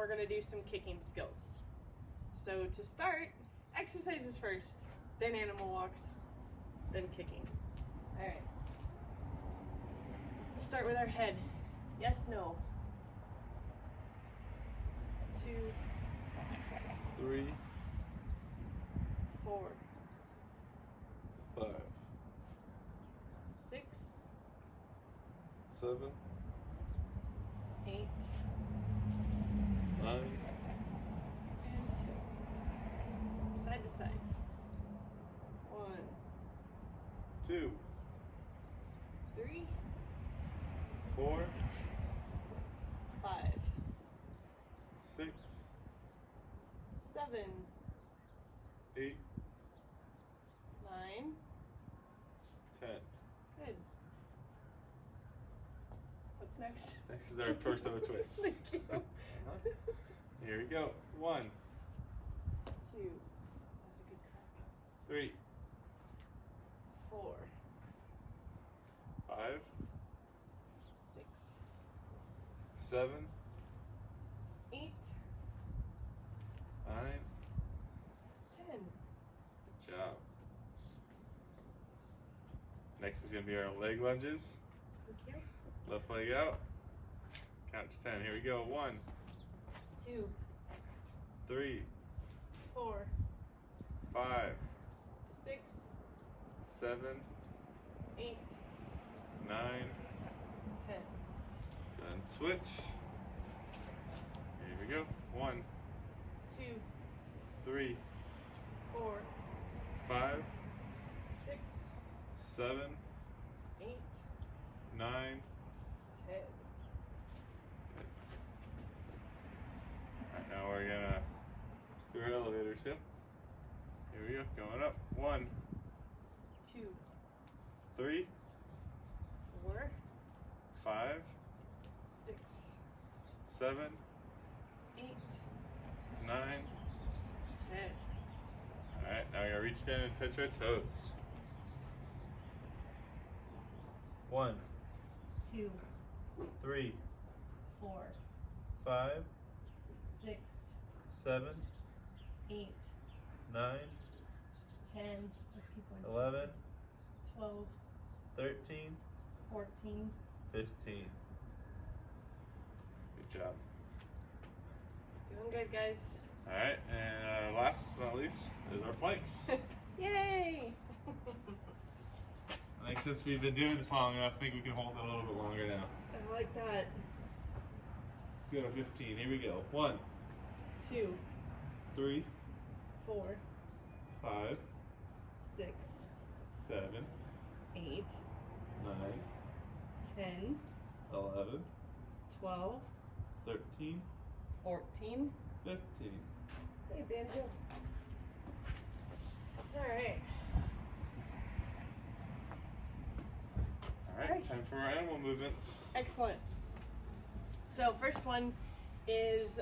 we're gonna do some kicking skills. So to start, exercises first, then animal walks, then kicking. All right. Start with our head. Yes, no. 2, 3, 4, 5, 6, 7, 8, 9, and 2. Side to side. 1, 2, 3, 4, 5, 6, 7, 8, 9. 10. Good. What's next? Next is our torso twist. Thank you. Here we go. 1, 2. That's a good crack. 3, 4, 5, 6, 7, 8, 9. 10. Good job. Next is going to be our leg lunges. Thank you. Left leg out. Count to 10. Here we go. 1, 2, 3, 4, 5, 6, 7, 8, 9. 10. Then switch. Here we go. 1, 2, 3, 4, 5, 6, 7, 8, 9. 10. Alright, now we're gonna do our elevator step. Here we go. Going up. 1, 2, 3, 4, 5, 6, 7, 8, 9. 10. Alright, now we're gonna reach down and touch our toes. 1, 2, 3, 4, 5, 6, 7, 8, 9, 10. Let's keep going. 11, 12, 13, 14. 15. Good job. Doing good, guys. Alright, and last but not least is our planks. Yay! I think since we've been doing this long enough, I think we can hold it a little bit longer now. I like that. Let's go to 15. Here we go. 1, 2, 3, 4, 5, 6, 7, 8, 9, 10, 11, 12, 13, 14. 15. Hey, Banjo. Alright. Alright, time for our animal movements. Excellent. So first one is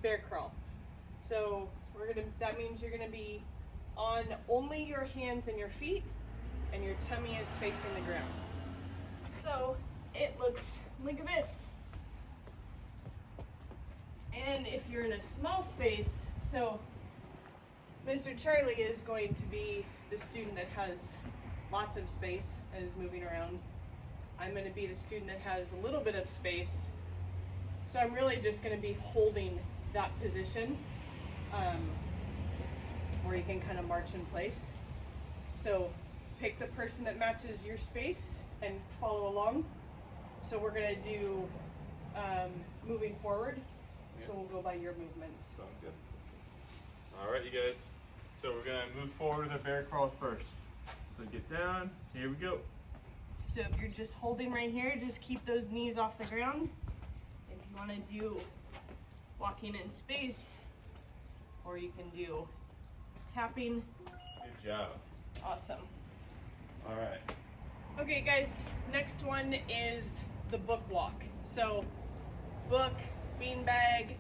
bear crawl. So that means you're gonna be on only your hands and your feet, and your tummy is facing the ground. So it looks like this. And if you're in a small space, so Mr. Charlie is going to be the student that has lots of space and is moving around. I'm going to be the student that has a little bit of space. So I'm really just going to be holding that position where you can kind of march in place. So pick the person that matches your space and follow along. So we're going to do moving forward. So we'll go by your movements. Sounds good. Alright, you guys. So we're going to move forward with the bear crawls first. So get down. Here we go. So if you're just holding right here, just keep those knees off the ground. If you want to do walking in space, or you can do tapping. Good job. Awesome. Alright. Okay guys, next one is the book walk. So book, beanbag,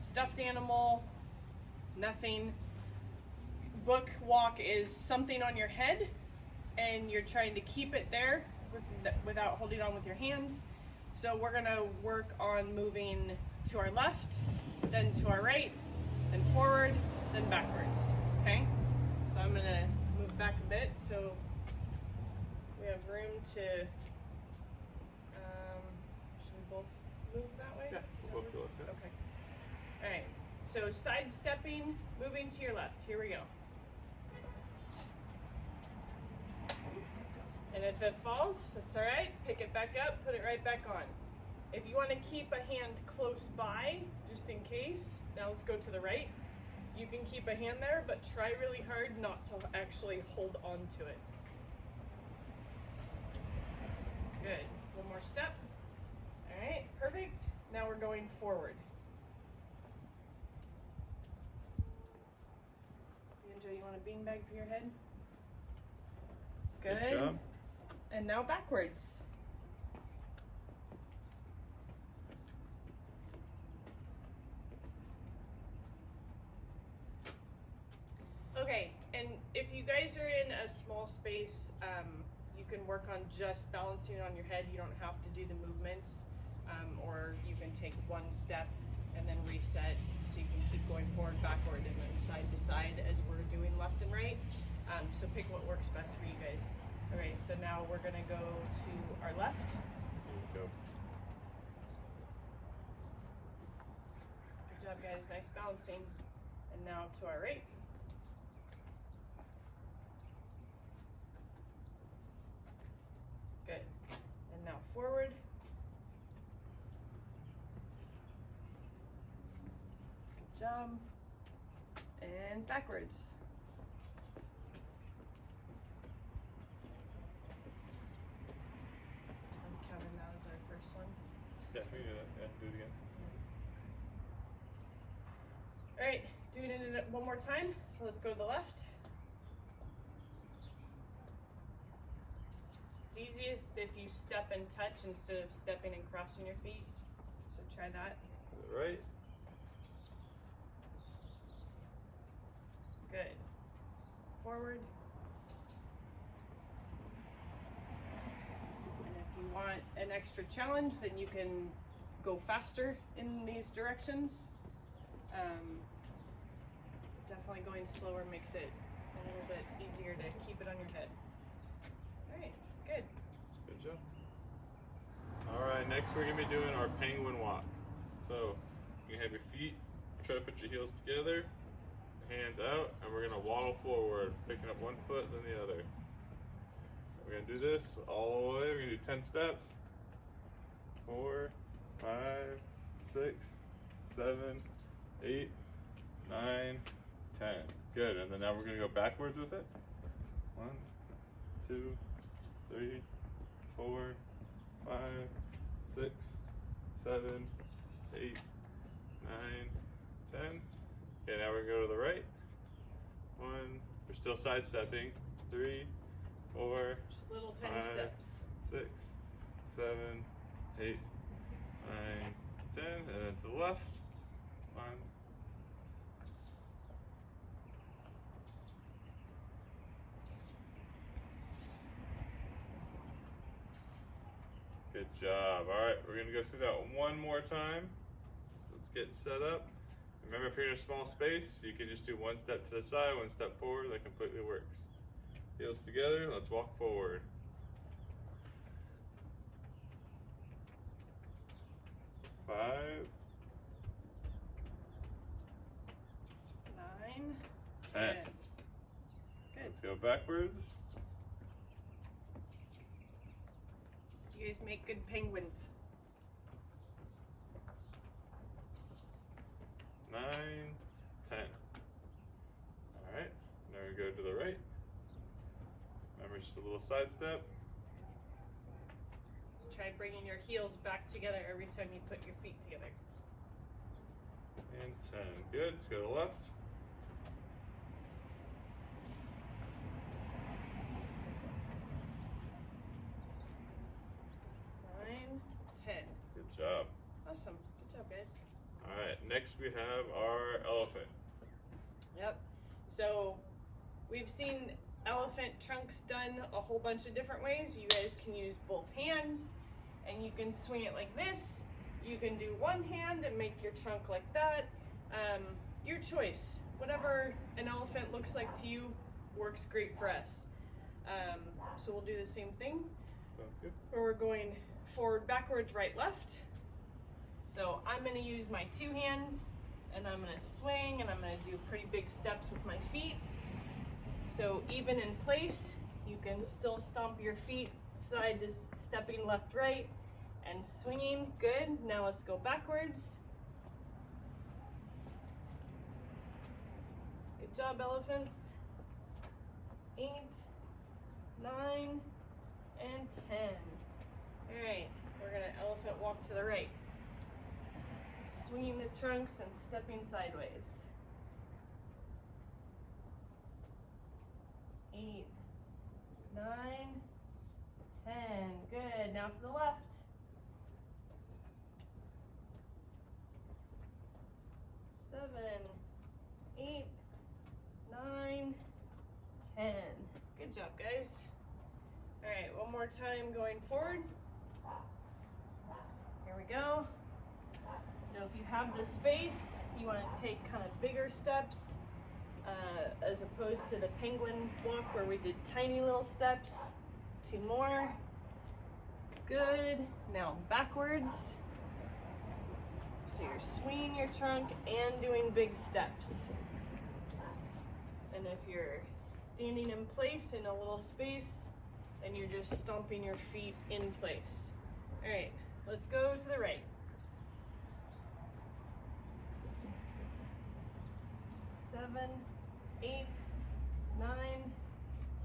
stuffed animal, nothing. Book walk is something on your head and you're trying to keep it there without holding on with your hands. So we're gonna work on moving to our left, then to our right, then forward, then backwards, okay? So I'm gonna move back a bit so we have room to, should we both move that way? Yeah, we'll both go up, yeah. Okay. All right, so sidestepping, moving to your left, here we go. And if it falls, that's all right, pick it back up, put it right back on. If you wanna keep a hand close by, just in case, now let's go to the right. You can keep a hand there, but try really hard not to actually hold on to it. Good, one more step. All right, perfect. Now we're going forward. Angel, you want a beanbag for your head? Good. Good job. And now backwards. Okay, and if you guys are in a small space, you can work on just balancing on your head. You don't have to do the movements, or you can take one step and then reset, so you can keep going forward, backward, and then side to side as we're doing left and right. So pick what works best for you guys. All right, so now we're gonna go to our left. Here we go. Good job, guys, nice balancing. And now to our right. Good. And now forward. Good job. And backwards. I'm counting that as our first one. Yeah, we can do that. Yeah, do it again. All right, doing it one more time. So let's go to the left. It's easiest if you step and touch instead of stepping and crossing your feet. So try that. To the right. Good. Forward. And if you want an extra challenge, then you can go faster in these directions. Definitely going slower makes it a little bit easier to keep it on your head. All right, good. Good job. All right, next we're gonna be doing our penguin walk. So you have your feet, try to put your heels together, hands out, and we're gonna waddle forward, picking up one foot then the other. We're gonna do this all the way. We're gonna do 10 steps. 4, 5, 6, 7, 8, 9, 10. Good, and then now we're gonna go backwards with it. 1, 2, 3, 4, 5, 6, 7, 8, 9, 10. Okay, now we're gonna go to the right. 1, we're still sidestepping. 3, 4, Just little tiny 5, steps. 6, 7, 8, 9, 10, and then to the left. 1. Good job. All right, we're gonna go through that one more time. Let's get set up. Remember, if you're in a small space, you can just do one step to the side, one step forward. That completely works. Heels together. Let's walk forward. 5, 9, 10. 10. Good. Let's go backwards. You guys make good penguins. 9, 10. All right, now we go to the right. Remember, just a little side step. Try bringing your heels back together every time you put your feet together. And 10. Good. Let's go to the left. 9, 10. Good job. Awesome. Good job, guys. All right, next we have our elephant. Yep. So we've seen elephant trunks done a whole bunch of different ways. You guys can use both hands, and you can swing it like this. You can do one hand and make your trunk like that. Your choice. Whatever an elephant looks like to you works great for us. So we'll do the same thing. Sounds good. Where we're going forward, backwards, right, left. So I'm going to use my two hands and I'm going to swing and I'm going to do pretty big steps with my feet. So even in place, you can still stomp your feet side to stepping left, right, and swinging. Good. Now let's go backwards. Good job, elephants. 8, 9, and 10. All right, we're gonna elephant walk to the right. Swinging the trunks and stepping sideways. 8, 9, 10. Good. Now to the left. 7, 8, 9, 10. Good job, guys. All right, one more time going forward. Here we go. So if you have the space, you want to take kind of bigger steps as opposed to the penguin walk where we did tiny little steps. 2 more. Good. Now backwards. So you're swinging your trunk and doing big steps. And if you're standing in place in a little space, then you're just stomping your feet in place. All right, let's go to the right. 7, 8, 9,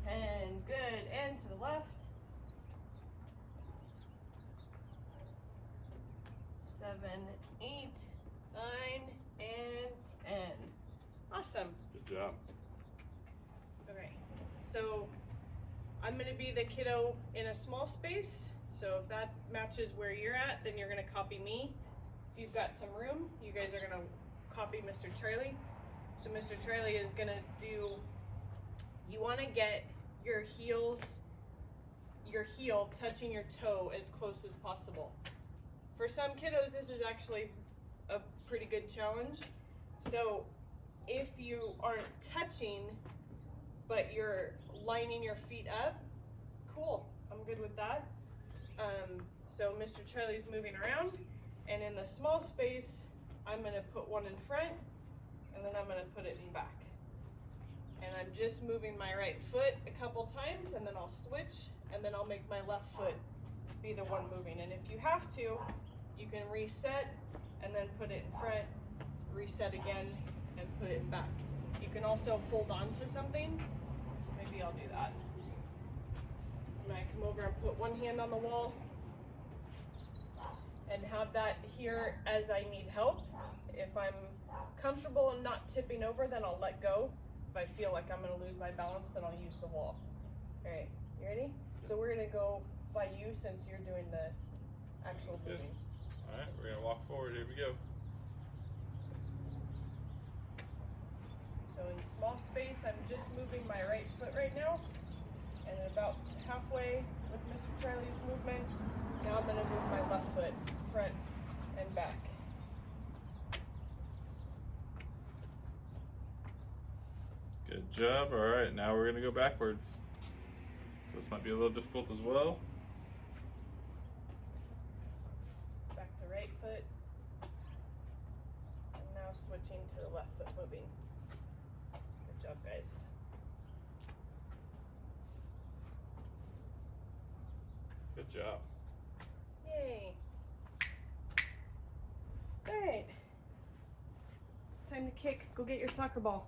10. Good. And to the left. 7, 8, 9, and 10. Awesome. Good job. Okay, so I'm gonna be the kiddo in a small space. So if that matches where you're at, then you're gonna copy me. If you've got some room, you guys are gonna copy Mr. Charlie. So Mr. Charlie is gonna do, you wanna get your heel touching your toe as close as possible. For some kiddos, this is actually a pretty good challenge. So if you aren't touching, but you're lining your feet up, cool, I'm good with that. So Mr. Charlie's moving around, and in the small space, I'm gonna put one in front, and then I'm gonna put it in back. And I'm just moving my right foot a couple times, and then I'll switch, and then I'll make my left foot be the one moving. And if you have to, you can reset, and then put it in front, reset again, and put it back. You can also hold on to something, so maybe I'll do that. I'm gonna come over and put one hand on the wall, and have that here as I need help. If I'm comfortable and not tipping over, then I'll let go. If I feel like I'm gonna lose my balance, then I'll use the wall. All right, you ready? So we're gonna go by you since you're doing the actual moving. All right, we're gonna walk forward. Here we go. So in small space, I'm just moving my right foot right now, and about halfway with Mr. Charlie's movements, now I'm gonna move my left foot front and back. Good job. All right, now we're gonna go backwards. This might be a little difficult as well. Back to right foot, and now switching to the left foot moving. Good job, guys. Good job. Yay. All right, it's time to kick. Go get your soccer ball.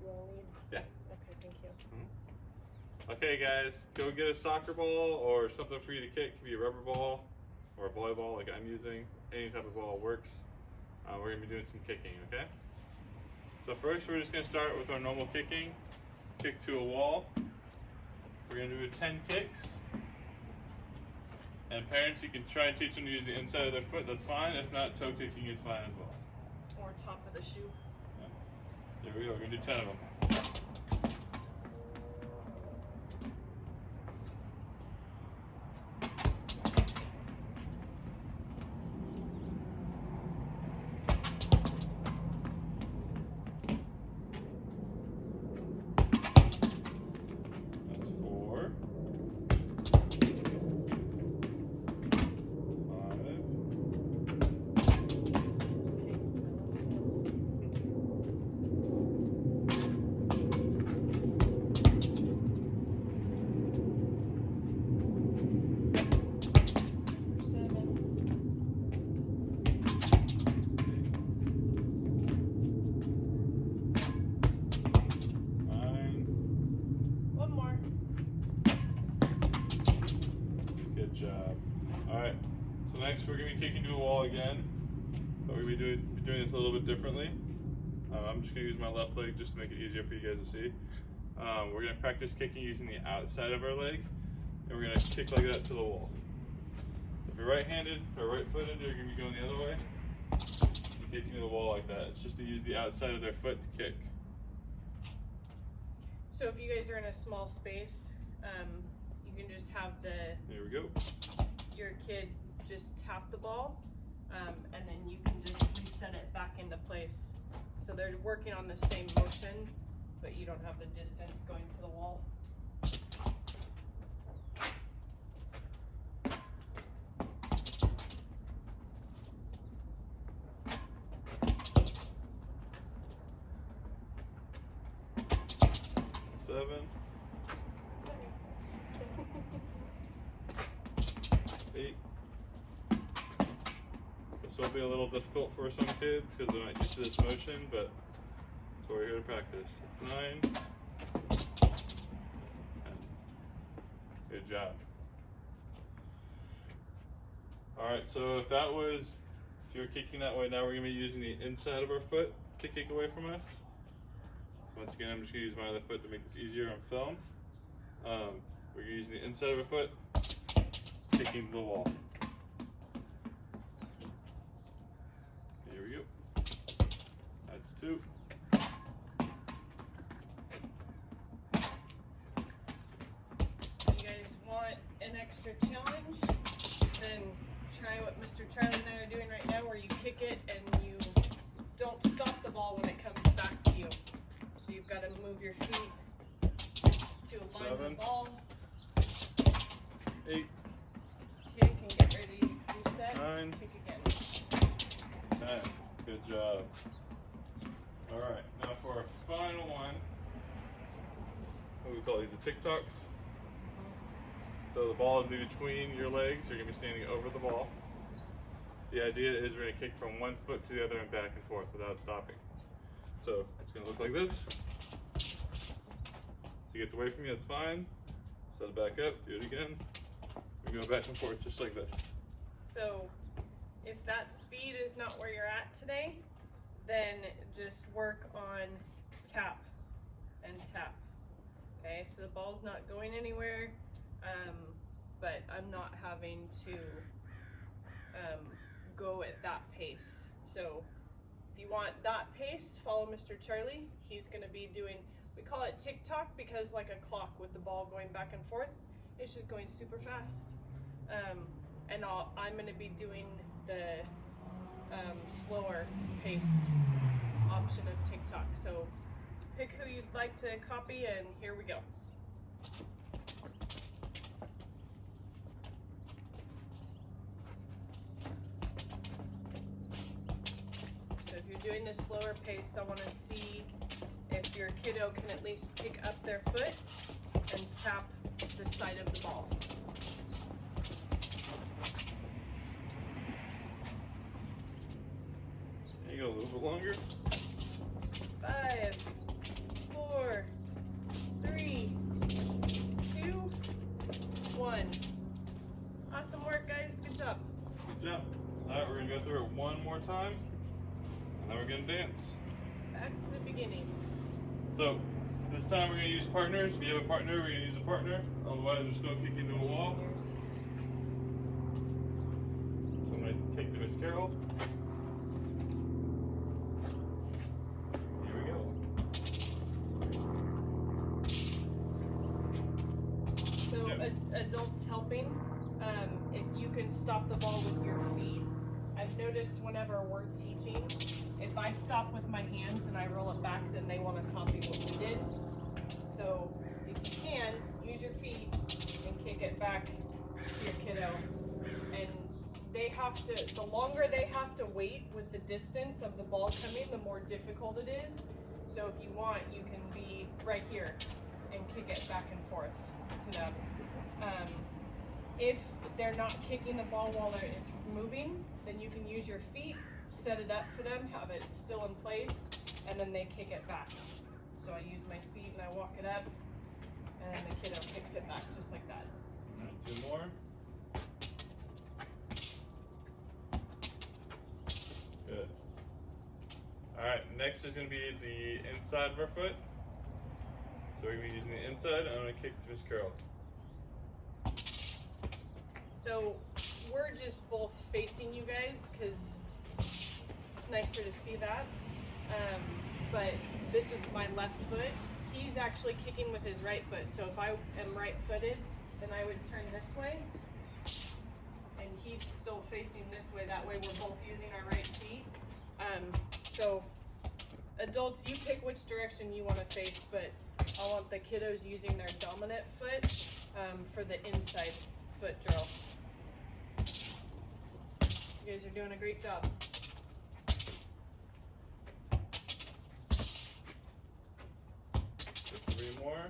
You wanna lead? Yeah. Okay, thank you. Okay, guys, go get a soccer ball or something for you to kick. It could be a rubber ball or a volleyball like I'm using. Any type of ball works. We're gonna be doing some kicking, okay? So first, we're just gonna start with our normal kicking. Kick to a wall. We're gonna do 10 kicks. And parents, you can try and teach them to use the inside of their foot. That's fine. If not, toe kicking is fine as well. Or top of the shoe. There we go. We're gonna do 10 of them. we're going to be kicking to a wall again, but we're going to be doing this a little bit differently. I'm just going to use my left leg just to make it easier for you guys to see. We're going to practice kicking using the outside of our leg, and we're going to kick like that to the wall. If you're right-handed or right-footed, you're going to be going the other way. You're kicking to the wall like that. It's just to use the outside of their foot to kick. So if you guys are in a small space, you can just have Here we go. your kid just tap the ball, and then you can just reset it back into place. So they're working on the same motion, but you don't have the distance going to the wall. Seven. 8. This will be a little difficult for some kids because they're not used to this motion, but that's what we're here to practice. It's 9. 10. Good job. Alright, so if you're kicking that way, now we're going to be using the inside of our foot to kick away from us. So once again, I'm just going to use my other foot to make this easier on film. We're using the inside of our foot, kicking to the wall. Here we go. That's 2. You guys want an extra challenge? Then try what Mr. Charlie and I are doing right now, where you kick it and you don't stop the ball when it comes back to you. So you've got to move your feet to align 7. the ball. 8. Kick and get ready to reset. 9. Kick again. 10. Good job. Alright, now for our final one, what do we call these, the TikToks? So the ball is in between your legs, you're going to be standing over the ball. The idea is we're going to kick from one foot to the other and back and forth without stopping. So it's going to look like this. If it gets away from you, that's fine. Set it back up, do it again. We go back and forth just like this. So if that speed is not where you're at today, then just work on tap and tap. Okay, so the ball's not going anywhere, but I'm not having to go at that pace. So if you want that pace, follow Mr. Charlie. He's going to be doing, we call it TikTok because like a clock with the ball going back and forth, it's just going super fast. And I'm going to be doing the slower paced option of TikTok. So pick who you'd like to copy, and here we go. So if you're doing the slower pace, I want to see if your kiddo can at least pick up their foot and tap the side of the ball. You go a little bit longer. 5, 4, 3, 2, 1. Awesome work, guys. Good job. Good job. Alright, we're going to go through it one more time, and then we're going to dance. Back to the beginning. So, this time we're going to use partners. If you have a partner, we're going to use a partner. Otherwise, we're still kicking to a wall. So I'm going to kick to Miss Carol. Here we go. So, adults helping, if you can stop the ball with your feet. I've noticed whenever we're teaching, if I stop with my hands and I roll it back, then they want to copy what we did. So if you can, use your feet and kick it back to your kiddo. And they have to, the longer they have to wait with the distance of the ball coming, the more difficult it is. So if you want, you can be right here and kick it back and forth to them. If they're not kicking the ball while it's moving, then you can use your feet, set it up for them, have it still in place, and then they kick it back. So I use my feet and I walk it up, and then the kiddo kicks it back just like that. Alright, 2 more. Good. Alright, next is going to be the inside of our foot. So we're going to be using the inside, and I'm going to kick to Miss Carol. So we're just both facing you guys because it's nicer to see that. But this is my left foot. He's actually kicking with his right foot. So if I am right-footed, then I would turn this way. And he's still facing this way. That way we're both using our right feet. So adults, you pick which direction you want to face, but I want the kiddos using their dominant foot for the inside foot drill. You guys are doing a great job. Just 3 more.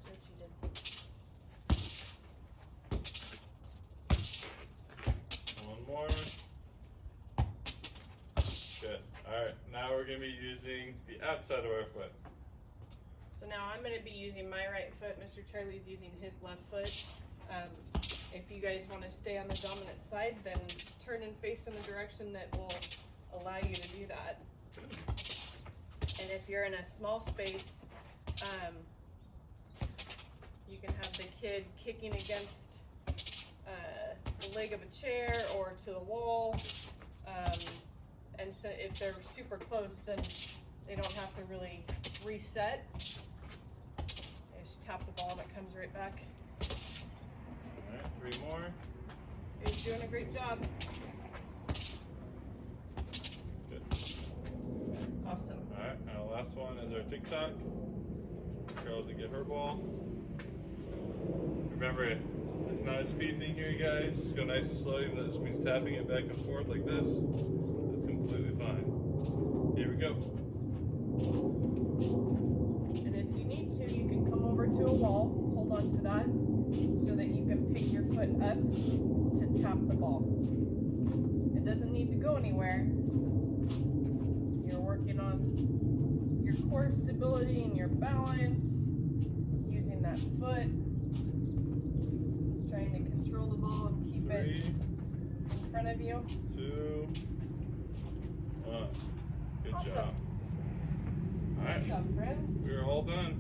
That's what you did. 1 more. Good. Alright, now we're going to be using the outside of our foot. So now I'm going to be using my right foot. Mr. Charlie's using his left foot. If you guys want to stay on the dominant side, then turn and face in the direction that will allow you to do that. And if you're in a small space, you can have the kid kicking against the leg of a chair or to the wall. And so if they're super close, then they don't have to really reset. They just tap the ball and it comes right back. Alright, 3 more. He's doing a great job. Good. Awesome. Alright, and the last one is our TikTok. Carol's to get her ball. Remember, it's not a speed thing here, you guys. Just go nice and slow, even though this means tapping it back and forth like this. That's completely fine. Here we go. And if you need to, you can come over to a wall, hold on to that, so that you can pick your foot up to tap the ball. It doesn't need to go anywhere. You're working on your core stability and your balance, using that foot, trying to control the ball and keep it 3, in front of you. 2, 1. Good Awesome. job. Alright, Good job, friends. we're all done.